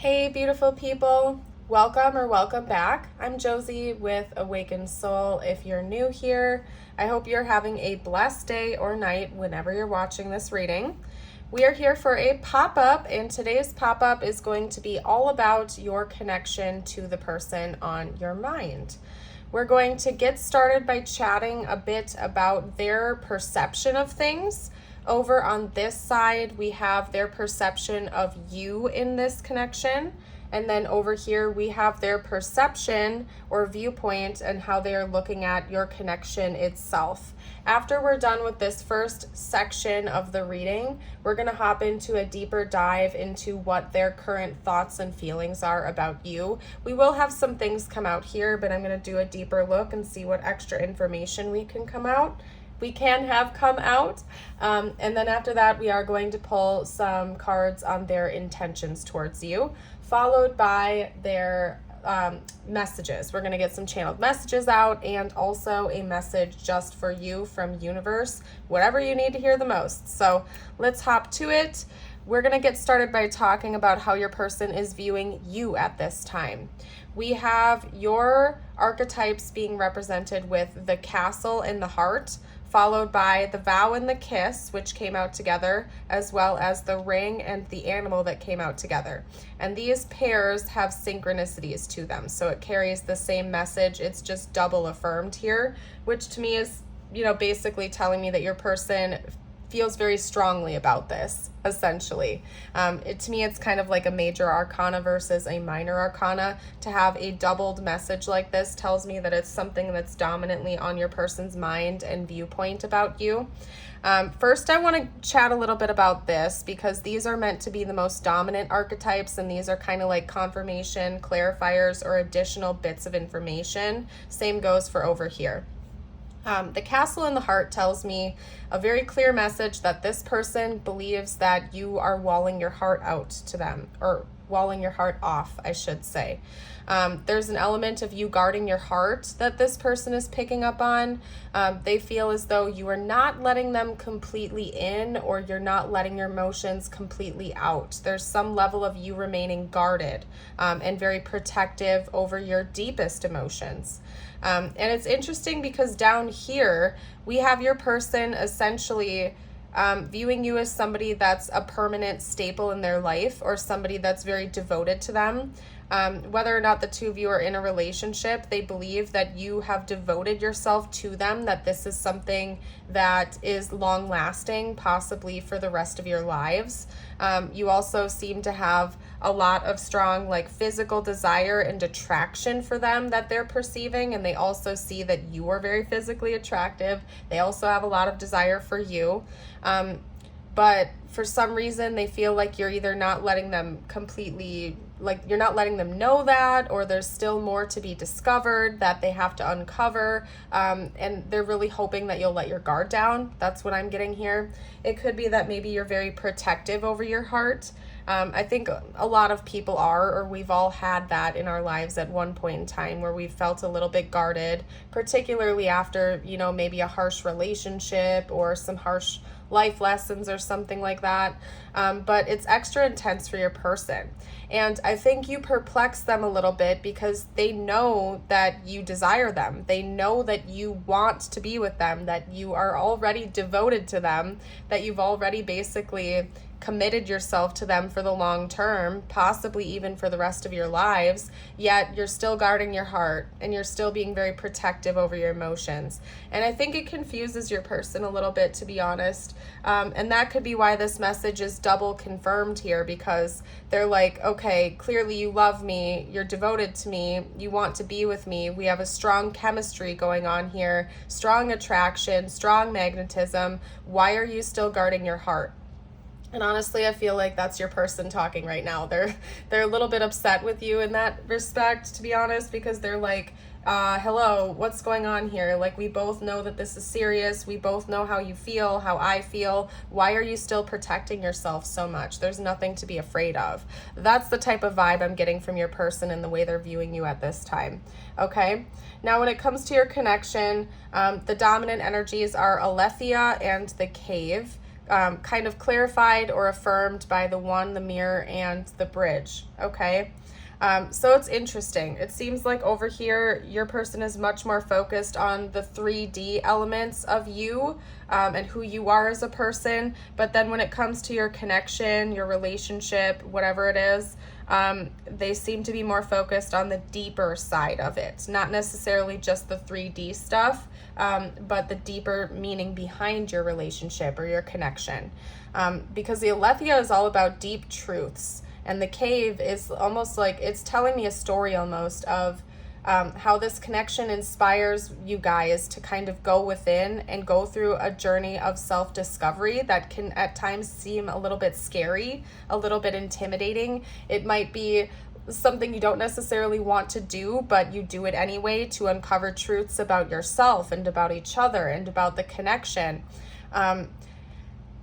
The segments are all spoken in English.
Hey, beautiful people. Welcome or welcome back. I'm Josie with Awakened Soul. If you're new here, I hope you're having a blessed day or night whenever you're watching this reading. We are here for a pop-up, and today's pop-up is going to be all about your connection to the person on your mind. We're going to get started by chatting a bit about their perception of things. Over on this side, we have their perception of you in this connection. And then over here, we have their perception or viewpoint and how they are looking at your connection itself. After we're done with this first section of the reading, we're going to hop into a deeper dive into what their current thoughts and feelings are about you. We will have some things come out here, but I'm going to do a deeper look and see what extra information we can come out. We can have come out. And then after that, we are going to pull some cards on their intentions towards you, followed by their messages. We're going to get some channeled messages out and also a message just for you from universe, whatever you need to hear the most. So let's hop to it. We're going to get started by talking about how your person is viewing you at this time. We have your archetypes being represented with the castle and the heart, followed by the vow and the kiss, which came out together, as well as the ring and the animal that came out together. And these pairs have synchronicities to them, so it carries the same message. It's just double affirmed here, which to me is, basically telling me that your person feels very strongly about this, essentially. To me, it's kind of like a major arcana versus a minor arcana. To have a doubled message like this tells me that it's something that's dominantly on your person's mind and viewpoint about you. First, I want to chat a little bit about this because these are meant to be the most dominant archetypes, and these are kind of like confirmation, clarifiers, or additional bits of information. Same goes for over here. The castle in the heart tells me a very clear message that this person believes that you are walling your heart out to them, or walling your heart off, I should say. There's an element of you guarding your heart that this person is picking up on. They feel as though you are not letting them completely in, or you're not letting your emotions completely out. There's some level of you remaining guarded and very protective over your deepest emotions. And it's interesting because down here, we have your person essentially viewing you as somebody that's a permanent staple in their life, or somebody that's very devoted to them. Whether or not the two of you are in a relationship, they believe that you have devoted yourself to them, that this is something that is long lasting, possibly for the rest of your lives. You also seem to have a lot of strong physical desire and attraction for them that they're perceiving, and they also see that you are very physically attractive. They also have a lot of desire for you. But for some reason, they feel like you're either not letting them completely, you're not letting them know that, or there's still more to be discovered that they have to uncover. And they're really hoping that you'll let your guard down. That's what I'm getting here. It could be that maybe you're very protective over your heart. I think a lot of people are, or we've all had that in our lives at one point in time where we've felt a little bit guarded, particularly after, maybe a harsh relationship or some harsh life lessons or something like that. But it's extra intense for your person. And I think you perplex them a little bit because they know that you desire them. They know that you want to be with them, that you are already devoted to them, that you've already basically committed yourself to them for the long term, possibly even for the rest of your lives, yet you're still guarding your heart and you're still being very protective over your emotions. And I think it confuses your person a little bit, to be honest. And that could be why this message is double confirmed here, because they're like, okay, clearly you love me, you're devoted to me, you want to be with me, we have a strong chemistry going on here, strong attraction, strong magnetism. Why are you still guarding your heart? And honestly, I feel like that's your person talking right now. They're a little bit upset with you in that respect, to be honest, because they're like, hello, what's going on here? We both know that this is serious. We both know how you feel, how I feel. Why are you still protecting yourself so much? There's nothing to be afraid of. That's the type of vibe I'm getting from your person and the way they're viewing you at this time. Okay? Now, when it comes to your connection, the dominant energies are Aletheia and the cave. kind of clarified or affirmed by the one, the mirror, and the bridge, okay? So it's interesting. It seems like over here, your person is much more focused on the 3D elements of you and who you are as a person. But then when it comes to your connection, your relationship, whatever it is, they seem to be more focused on the deeper side of it. Not necessarily just the 3D stuff, but the deeper meaning behind your relationship or your connection. Because the Aletheia is all about deep truths. And the cave is almost like, it's telling me a story almost of how this connection inspires you guys to kind of go within and go through a journey of self-discovery that can at times seem a little bit scary, a little bit intimidating. It might be something you don't necessarily want to do, but you do it anyway to uncover truths about yourself and about each other and about the connection.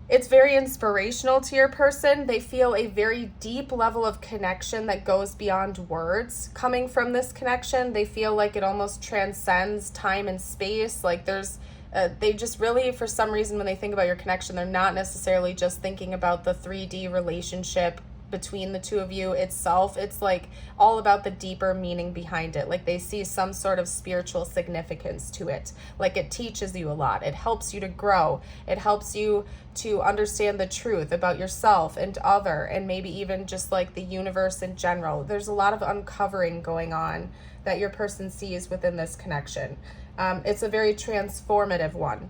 It's very inspirational to your person. They feel a very deep level of connection that goes beyond words coming from this connection. They feel like it almost transcends time and space. Like they just really, for some reason, when they think about your connection, they're not necessarily just thinking about the 3D relationship between the two of you itself. It's like all about the deeper meaning behind it. Like they see some sort of spiritual significance to it. Like it teaches you a lot. It helps you to grow. It helps you to understand the truth about yourself and other, and maybe even just like the universe in general. There's a lot of uncovering going on that your person sees within this connection. It's a very transformative one.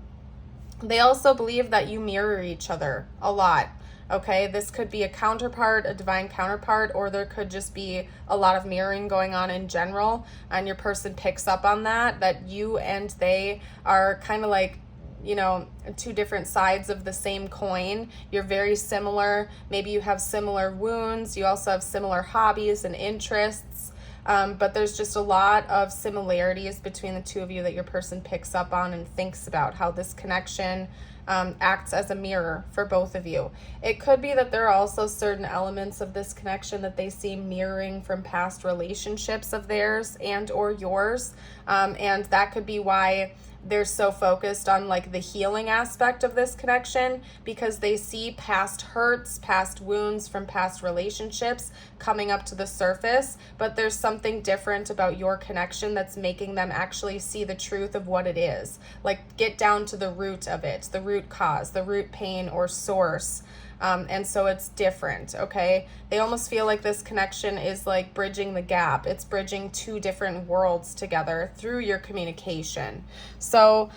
They also believe that you mirror each other a lot. Okay, this could be a counterpart, a divine counterpart, or there could just be a lot of mirroring going on in general, and your person picks up on that you and they are kind of like, you know, two different sides of the same coin. You're very similar. Maybe you have similar wounds. You also have similar hobbies and interests. But there's just a lot of similarities between the two of you that your person picks up on and thinks about how this connection acts as a mirror for both of you. It could be that there are also certain elements of this connection that they see mirroring from past relationships of theirs and or yours. And that could be why they're so focused on like the healing aspect of this connection, because they see past hurts, past wounds from past relationships coming up to the surface, but there's something different about your connection that's making them actually see the truth of what it is. Like get down to the root of it, the root cause, the root pain or source. And so it's different, okay? They almost feel like this connection is like bridging the gap. It's bridging two different worlds together through your communication. So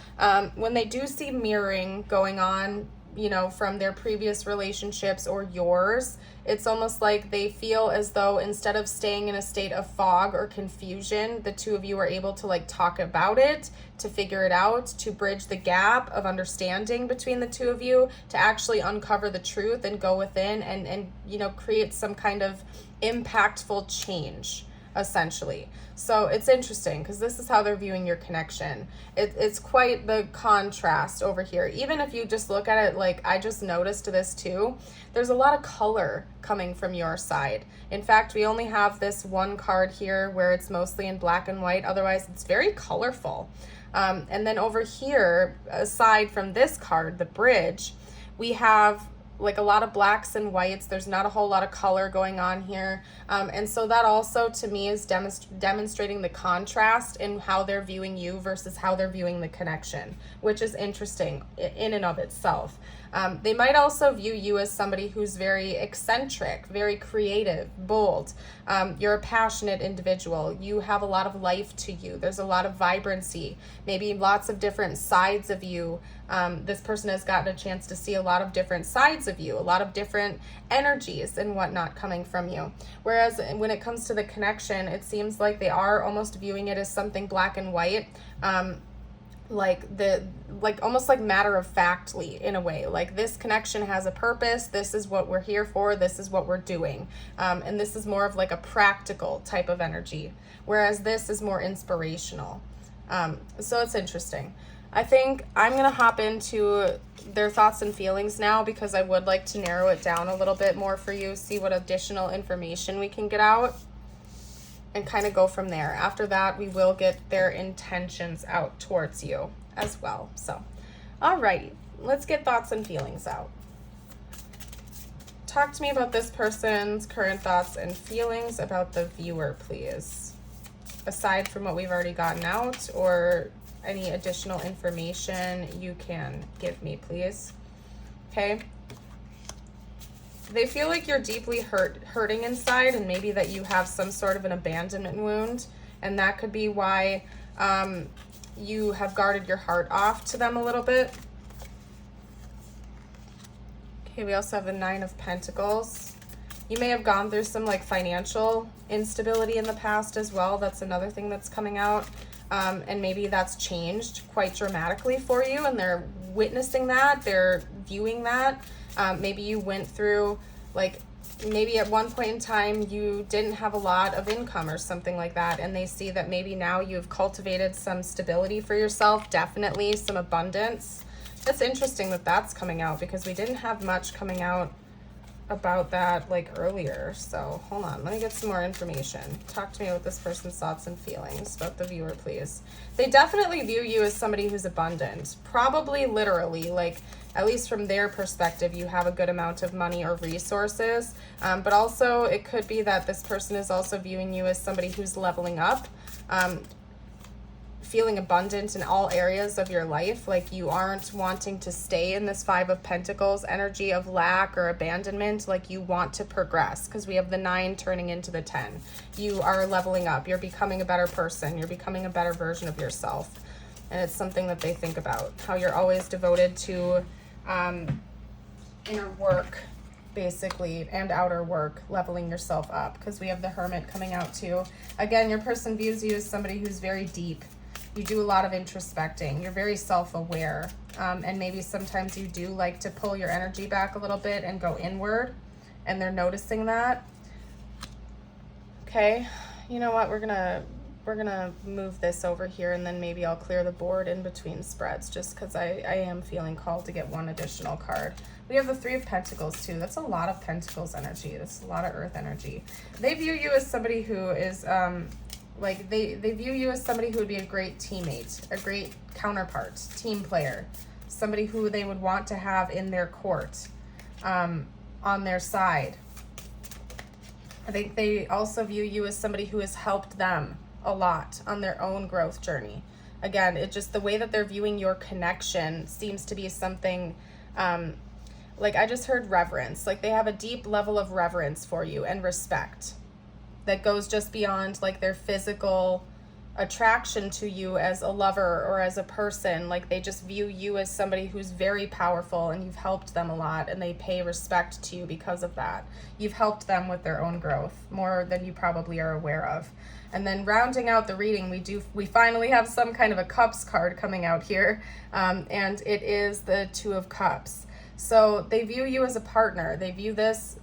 when they do see mirroring going on, you know, from their previous relationships or yours, it's almost like they feel as though instead of staying in a state of fog or confusion, the two of you are able to like talk about it, to figure it out, to bridge the gap of understanding between the two of you, to actually uncover the truth and go within and you know, create some kind of impactful change, essentially. So it's interesting because this is how they're viewing your connection. It's quite the contrast over here. Even if you just look at it, like I just noticed this too, there's a lot of color coming from your side. In fact, we only have this one card here where it's mostly in black and white. Otherwise, it's very colorful. And then over here, aside from this card, the bridge, we have like a lot of blacks and whites. There's not a whole lot of color going on here. And so that also to me is demonstrating the contrast in how they're viewing you versus how they're viewing the connection, which is interesting in and of itself. They might also view you as somebody who's very eccentric, very creative, bold. You're a passionate individual. You have a lot of life to you. There's a lot of vibrancy, maybe lots of different sides of you. This person has gotten a chance to see a lot of different sides of you, a lot of different energies and whatnot coming from you. Whereas when it comes to the connection, it seems like they are almost viewing it as something black and white. Like almost like matter of factly in a way, like this connection has a purpose. This is what we're here for. This is what we're doing. And this is more of like a practical type of energy, whereas this is more inspirational. So it's interesting. I think I'm going to hop into their thoughts and feelings now because I would like to narrow it down a little bit more for you, see what additional information we can get out, and kind of go from there. After that, we will get their intentions out towards you as well. So, alrighty, let's get thoughts and feelings out. talk to me about this person's current thoughts and feelings about the viewer, please. Aside from what we've already gotten out, or any additional information you can give me, please. Okay. They feel like you're deeply hurting inside, and maybe that you have some sort of an abandonment wound, and that could be why you have guarded your heart off to them a little bit. Okay, we also have the Nine of Pentacles. You may have gone through some like financial instability in the past as well. That's another thing that's coming out. And maybe that's changed quite dramatically for you, and they're witnessing that, they're viewing that. Maybe you went through, like, maybe at one point in time you didn't have a lot of income or something like that, and they see that maybe now you've cultivated some stability for yourself, definitely some abundance. It's interesting that that's coming out, because we didn't have much coming out about that like earlier. So hold on, let me get some more information. Talk to me about this person's thoughts and feelings about the viewer, please. They definitely view you as somebody who's abundant, probably literally, like at least from their perspective, you have a good amount of money or resources, but also it could be that this person is also viewing you as somebody who's leveling up, feeling abundant in all areas of your life. Like you aren't wanting to stay in this Five of Pentacles energy of lack or abandonment. Like you want to progress, because we have the 9 turning into the 10. You are leveling up. You're becoming a better person. You're becoming a better version of yourself. And it's something that they think about, how you're always devoted to inner work, basically, and outer work, leveling yourself up, because we have the Hermit coming out too. Again, your person views you as somebody who's very deep. You do a lot of introspecting. You're very self-aware. And maybe sometimes you do like to pull your energy back a little bit and go inward. And they're noticing that. Okay. You know what? We're gonna move this over here, and then maybe I'll clear the board in between spreads, just because I am feeling called to get one additional card. We have the Three of Pentacles too. That's a lot of Pentacles energy. That's a lot of Earth energy. They view you as somebody who is like they view you as somebody who would be a great teammate, a great counterpart, team player, somebody who they would want to have in their court, on their side. I think they also view you as somebody who has helped them a lot on their own growth journey. Again, it just, the way that they're viewing your connection seems to be something, like I just heard reverence. Like they have a deep level of reverence for you and respect that goes just beyond like their physical attraction to you as a lover or as a person. Like they just view you as somebody who's very powerful, and you've helped them a lot, and they pay respect to you because of that. You've helped them with their own growth more than you probably are aware of. And then rounding out the reading, we finally have some kind of a Cups card coming out here, and it is the Two of Cups. So they view you as a partner. They view this,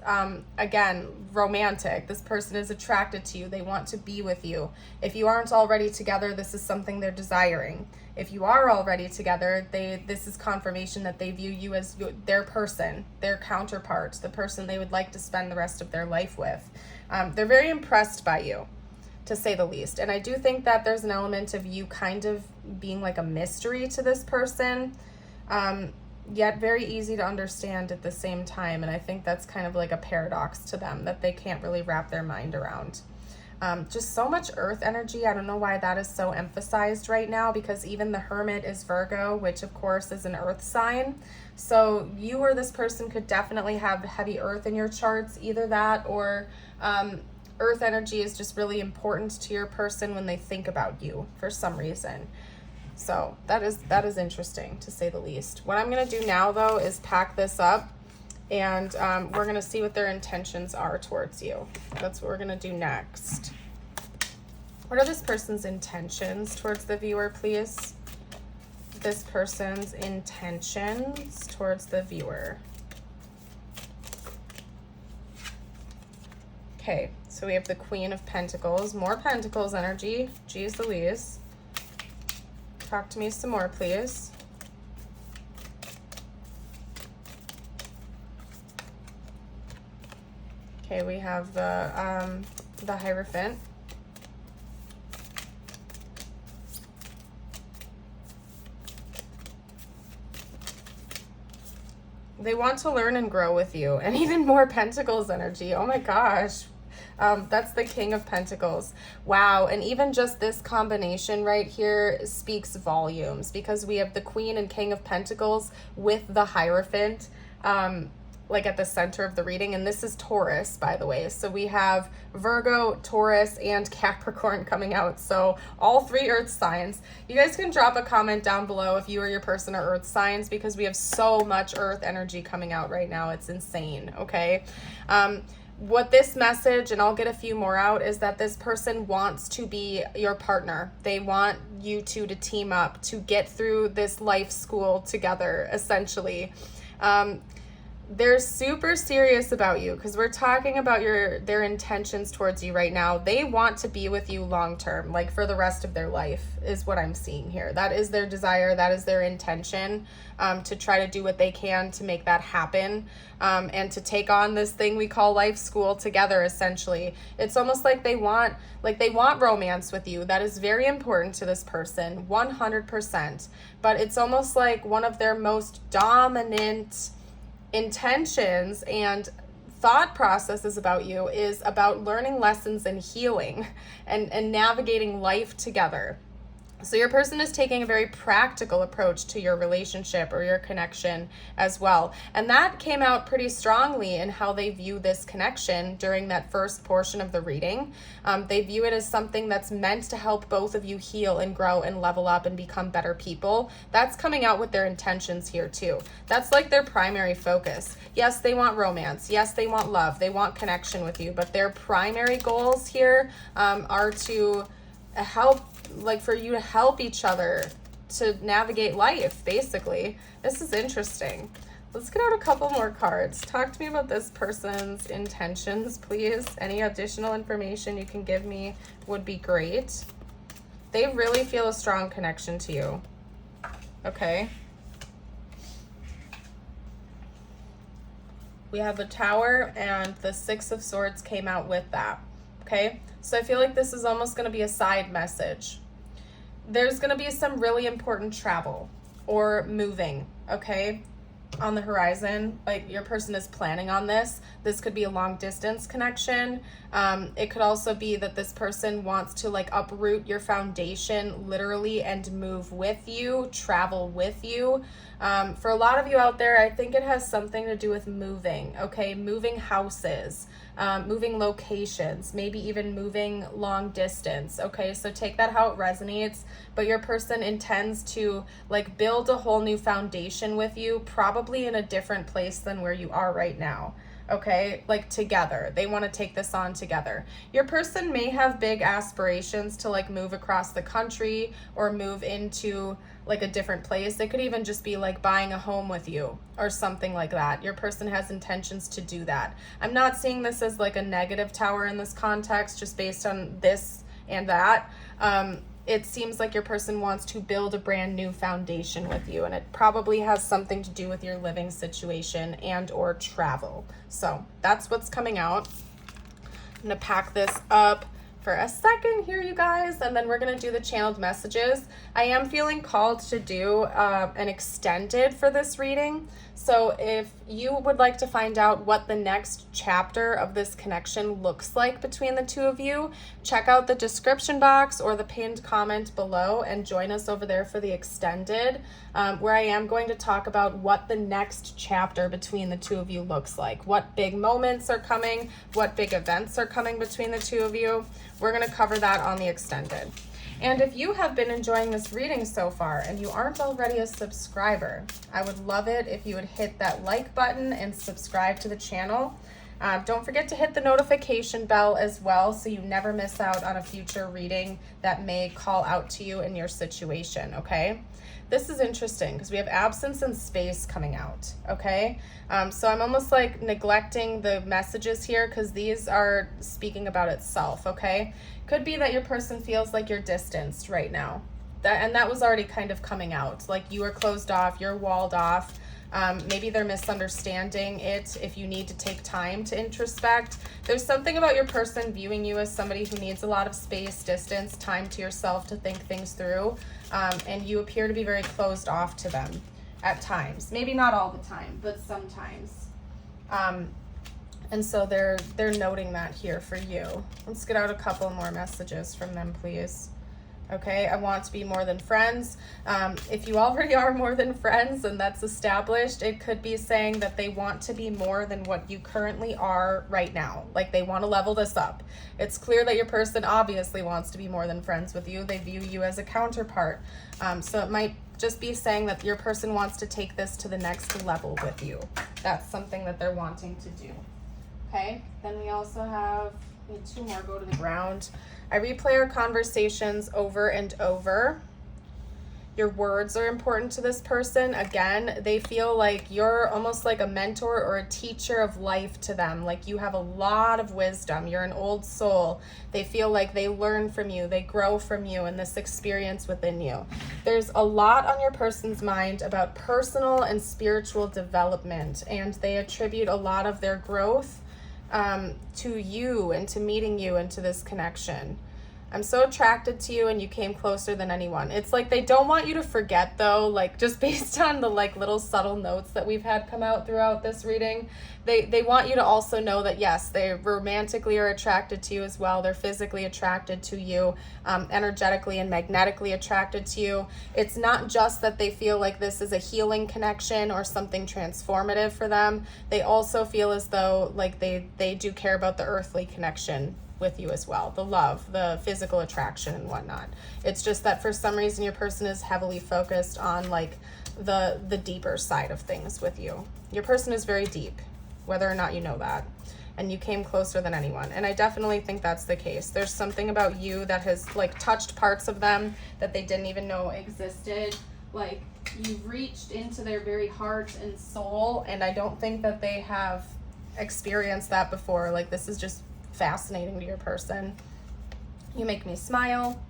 again, romantic. This person is attracted to you. They want to be with you. If you aren't already together, this is something they're desiring. If you are already together, this is confirmation that they view you as their person, their counterpart, the person they would like to spend the rest of their life with. They're very impressed by you, to say the least. And I do think that there's an element of you kind of being like a mystery to this person, yet very easy to understand at the same time. And I think that's kind of like a paradox to them that they can't really wrap their mind around. Just so much Earth energy. I don't know why that is so emphasized right now, because even the Hermit is Virgo, which of course is an Earth sign. So you or this person could definitely have heavy Earth in your charts, either that or Earth energy is just really important to your person when they think about you for some reason. So that is interesting, to say the least. What I'm going to do now, though, is pack this up, and we're going to see what their intentions are towards you. That's what we're going to do next. What are this person's intentions towards the viewer, please? This person's intentions towards the viewer. Okay, so we have the Queen of Pentacles. More Pentacles energy. Jeez Louise. Talk to me some more, please. Okay, we have the Hierophant. They want to learn and grow with you. And even more Pentacles energy. Oh my gosh. That's the King of Pentacles. Wow. And even just this combination right here speaks volumes, because we have the Queen and King of Pentacles with the Hierophant, like at the center of the reading. And this is Taurus, by the way. So we have Virgo, Taurus, and Capricorn coming out. So all 3 earth signs. You guys can drop a comment down below if you or your person are earth signs, because we have so much earth energy coming out right now. It's insane. Okay. What this message, and I'll get a few more out, is that this person wants to be your partner. They want you two to team up, to get through this life school together, essentially. They're super serious about you, because we're talking about their intentions towards you right now. They want to be with you long term, like for the rest of their life, is what I'm seeing here. That is their desire. That is their intention, to try to do what they can to make that happen, and to take on this thing we call life school together, essentially. It's almost like they want romance with you. That is very important to this person, 100%. But it's almost like one of their most dominant intentions and thought processes about you is about learning lessons and healing and navigating life together. So your person is taking a very practical approach to your relationship or your connection as well. And that came out pretty strongly in how they view this connection during that first portion of the reading. They view it as something that's meant to help both of you heal and grow and level up and become better people. That's coming out with their intentions here too. That's like their primary focus. Yes, they want romance. Yes, they want love. They want connection with you. But their primary goals here are to help, like for you to help each other to navigate life, basically. This is interesting. Let's get out a couple more cards. Talk to me about this person's intentions, please. Any additional information you can give me would be great. They really feel a strong connection to you. Okay. We have the Tower, and the Six of Swords came out with that. Okay, so I feel like this is almost going to be a side message. There's going to be some really important travel or moving, okay, on the horizon. Like your person is planning on this. This could be a long distance connection. It could also be that this person wants to like uproot your foundation literally and move with you, travel with you. For a lot of you out there, I think it has something to do with moving, okay, moving houses, moving locations, maybe even moving long distance. Okay, so take that how it resonates, but your person intends to like build a whole new foundation with you, probably in a different place than where you are right now. Okay, like together. They want to take this on together. Your person may have big aspirations to like move across the country or move into like a different place. It could even just be like buying a home with you or something like that. Your person has intentions to do that. I'm not seeing this as like a negative Tower in this context, just based on this and that. It seems like your person wants to build a brand new foundation with you, and it probably has something to do with your living situation and or travel. So that's what's coming out. I'm gonna pack this up for a second here, you guys, and then we're gonna do the channeled messages. I am feeling called to do an extended for this reading. So if you would like to find out what the next chapter of this connection looks like between the two of you, check out the description box or the pinned comment below and join us over there for the extended, where I am going to talk about what the next chapter between the two of you looks like, what big moments are coming, what big events are coming between the two of you. We're going to cover that on the extended. And if you have been enjoying this reading so far and you aren't already a subscriber, I would love it if you would hit that like button and subscribe to the channel. Don't forget to hit the notification bell as well, so you never miss out on a future reading that may call out to you in your situation, okay? This is interesting because we have absence and space coming out, okay? So I'm almost like neglecting the messages here because these are speaking about itself, okay? Could be that your person feels like you're distanced right now. That was already kind of coming out. Like you are closed off, you're walled off. Maybe they're misunderstanding it if you need to take time to introspect. There's something about your person viewing you as somebody who needs a lot of space, distance, time to yourself to think things through, and you appear to be very closed off to them at times. Maybe not all the time, but sometimes. And so they're noting that here for you. Let's get out a couple more messages from them, please. Okay, I want to be more than friends. If you already are more than friends and that's established, it could be saying that they want to be more than what you currently are right now. Like they want to level this up. It's clear that your person obviously wants to be more than friends with you. They view you as a counterpart. So it might just be saying that your person wants to take this to the next level with you. That's something that they're wanting to do. Okay, then we also have, we need 2 more go to the ground. I replay our conversations over and over. Your words are important to this person. Again, they feel like you're almost like a mentor or a teacher of life to them. Like you have a lot of wisdom. You're an old soul. They feel like they learn from you. They grow from you and this experience within you. There's a lot on your person's mind about personal and spiritual development, and they attribute a lot of their growth to you and to meeting you and to this connection. I'm so attracted to you and you came closer than anyone. It's like they don't want you to forget though, like just based on the like little subtle notes that we've had come out throughout this reading. They want you to also know that yes, they romantically are attracted to you as well. They're physically attracted to you, energetically and magnetically attracted to you. It's not just that they feel like this is a healing connection or something transformative for them. They also feel as though like they do care about the earthly connection with you as well, the love, the physical attraction and whatnot. It's just that for some reason your person is heavily focused on like the deeper side of things with you. Your person is very deep, whether or not you know that, and you came closer than anyone. And I definitely think that's the case. There's something about you that has like touched parts of them that they didn't even know existed. Like you've reached into their very heart and soul, and I don't think that they have experienced that before. Like this is just fascinating to your person. You make me smile.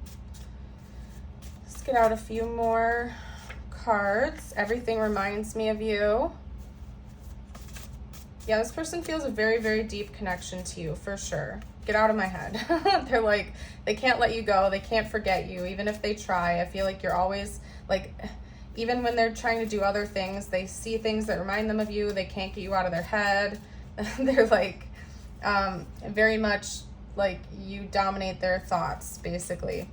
Let's get out a few more cards. Everything reminds me of you. Yeah, this person feels a very, very deep connection to you for sure. Get out of my head. They're like, they can't let you go. They can't forget you. Even if they try, I feel like you're always like, even when they're trying to do other things, they see things that remind them of you. They can't get you out of their head. They're like, very much like you dominate their thoughts, basically.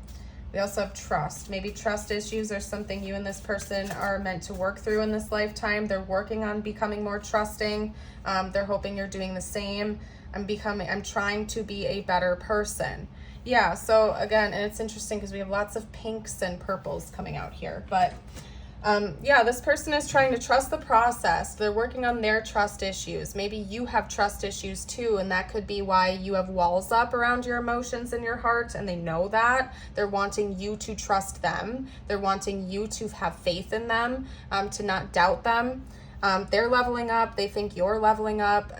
We also have trust. Maybe trust issues are something you and this person are meant to work through in this lifetime. They're working on becoming more trusting. They're hoping you're doing the same. I'm trying to be a better person. Yeah, so again, and it's interesting because we have lots of pinks and purples coming out here, but yeah, this person is trying to trust the process. They're working on their trust issues. Maybe you have trust issues too, and that could be why you have walls up around your emotions in your heart, and they know that. They're wanting you to trust them. They're wanting you to have faith in them, to not doubt them. They're leveling up. They think you're leveling up.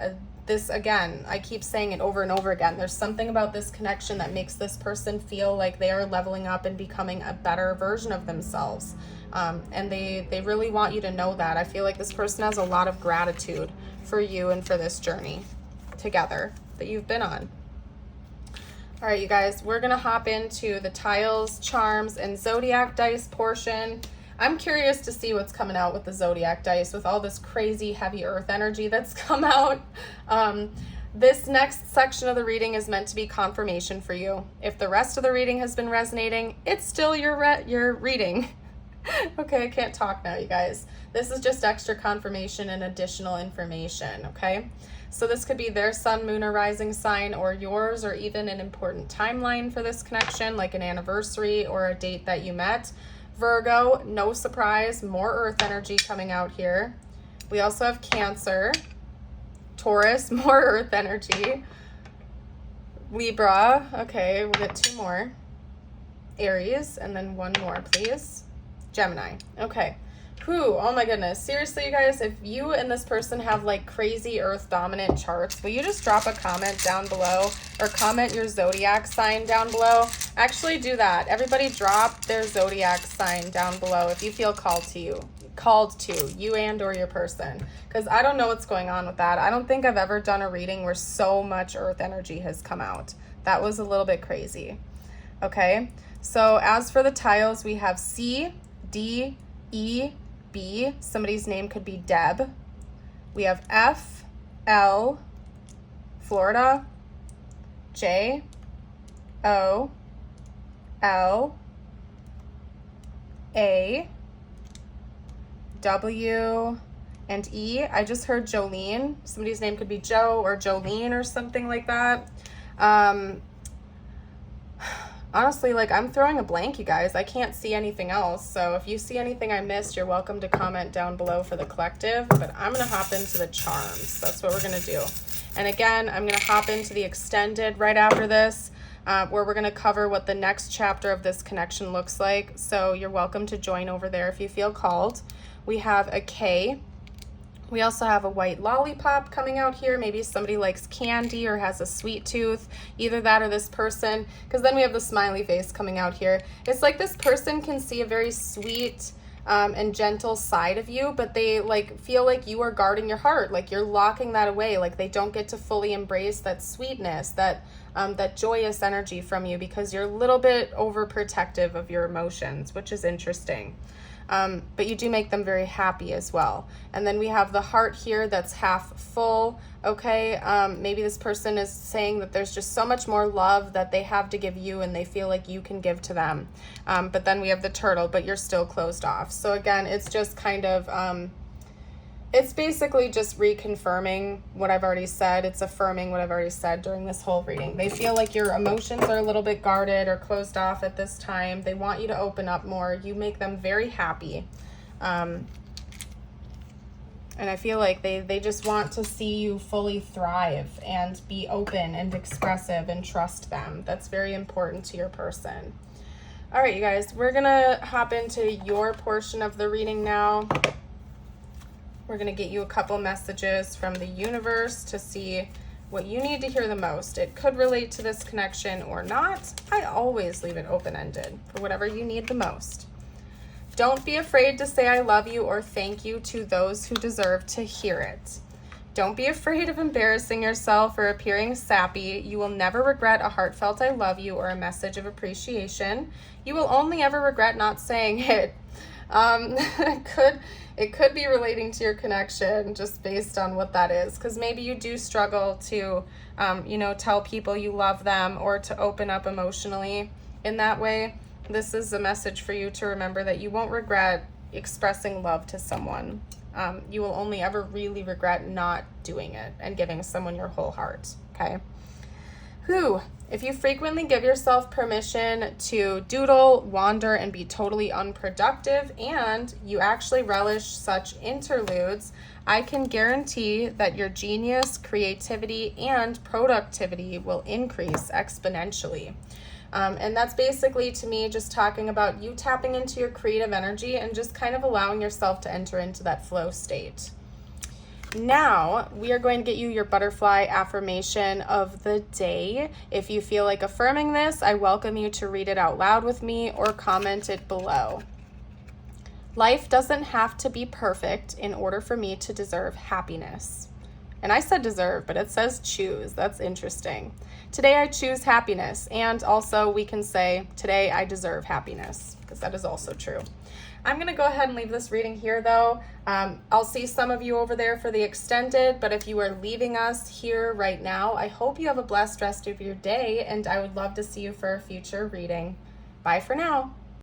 This, again, I keep saying it over and over again. There's something about this connection that makes this person feel like they are leveling up and becoming a better version of themselves. And they really want you to know that. I feel like this person has a lot of gratitude for you and for this journey together that you've been on. All right, you guys, we're going to hop into the tiles, charms, and zodiac dice portion. I'm curious to see what's coming out with the zodiac dice with all this crazy heavy earth energy that's come out. This next section of the reading is meant to be confirmation for you. If the rest of the reading has been resonating, it's still your reading. Okay, I can't talk now, you guys. This is just extra confirmation and additional information, okay? So this could be their sun, moon, or rising sign, or yours, or even an important timeline for this connection, like an anniversary or a date that you met. Virgo, no surprise, more earth energy coming out here. We also have Cancer. Taurus, more earth energy. Libra, okay, we'll get 2 more. Aries, and then 1 more, please. Gemini, okay. Whew, oh my goodness. Seriously, you guys, if you and this person have like crazy earth dominant charts, will you just drop a comment down below or comment your zodiac sign down below? Actually do that. Everybody drop their zodiac sign down below if you feel called to, you and or your person, because I don't know what's going on with that. I don't think I've ever done a reading where so much earth energy has come out. That was a little bit crazy. Okay, so as for the tiles, we have C, D, E, B, somebody's name could be Deb. We have F, L, Florida, J, O, L, A, W, and E. I just heard Jolene. Somebody's name could be Joe or Jolene or something like that. Honestly, like, I'm throwing a blank, you guys. I can't see anything else. So if you see anything I missed, you're welcome to comment down below for the collective. But I'm going to hop into the charms. That's what we're going to do. And again, I'm going to hop into the extended right after this, where we're going to cover what the next chapter of this connection looks like. So you're welcome to join over there if you feel called. We have a K. We also have a white lollipop coming out here. Maybe somebody likes candy or has a sweet tooth, either that or this person, because then we have the smiley face coming out here. It's like this person can see a very sweet and gentle side of you, but they like feel like you are guarding your heart, like you're locking that away, like they don't get to fully embrace that sweetness, that joyous energy from you, because you're a little bit overprotective of your emotions, which is interesting. But you do make them very happy as well. And then we have the heart here that's half full. Okay, maybe this person is saying that there's just so much more love that they have to give you and they feel like you can give to them. But then we have the turtle, but you're still closed off. So again, it's just kind of, it's basically just reconfirming what I've already said. It's affirming what I've already said during this whole reading. They feel like your emotions are a little bit guarded or closed off at this time. They want you to open up more. You make them very happy. And I feel like they just want to see you fully thrive and be open and expressive and trust them. That's very important to your person. All right, you guys, we're going to hop into your portion of the reading now. We're going to get you a couple messages from the universe to see what you need to hear the most. It could relate to this connection or not. I always leave it open-ended for whatever you need the most. Don't be afraid to say I love you or thank you to those who deserve to hear it. Don't be afraid of embarrassing yourself or appearing sappy. You will never regret a heartfelt I love you or a message of appreciation. You will only ever regret not saying it. It could be relating to your connection just based on what that is, because maybe you do struggle to, tell people you love them or to open up emotionally in that way. This is a message for you to remember that you won't regret expressing love to someone. You will only ever really regret not doing it and giving someone your whole heart, okay? If you frequently give yourself permission to doodle, wander, and be totally unproductive, and you actually relish such interludes, I can guarantee that your genius, creativity, and productivity will increase exponentially. And that's basically, to me, just talking about you tapping into your creative energy and just kind of allowing yourself to enter into that flow state. Now, we are going to get you your butterfly affirmation of the day. If you feel like affirming this, I welcome you to read it out loud with me or comment it below. Life doesn't have to be perfect in order for me to deserve happiness. And I said deserve, but it says choose. That's interesting. Today I choose happiness. And also we can say, today I deserve happiness, because that is also true. I'm going to go ahead and leave this reading here, though. I'll see some of you over there for the extended, but if you are leaving us here right now, I hope you have a blessed rest of your day, and I would love to see you for a future reading. Bye for now.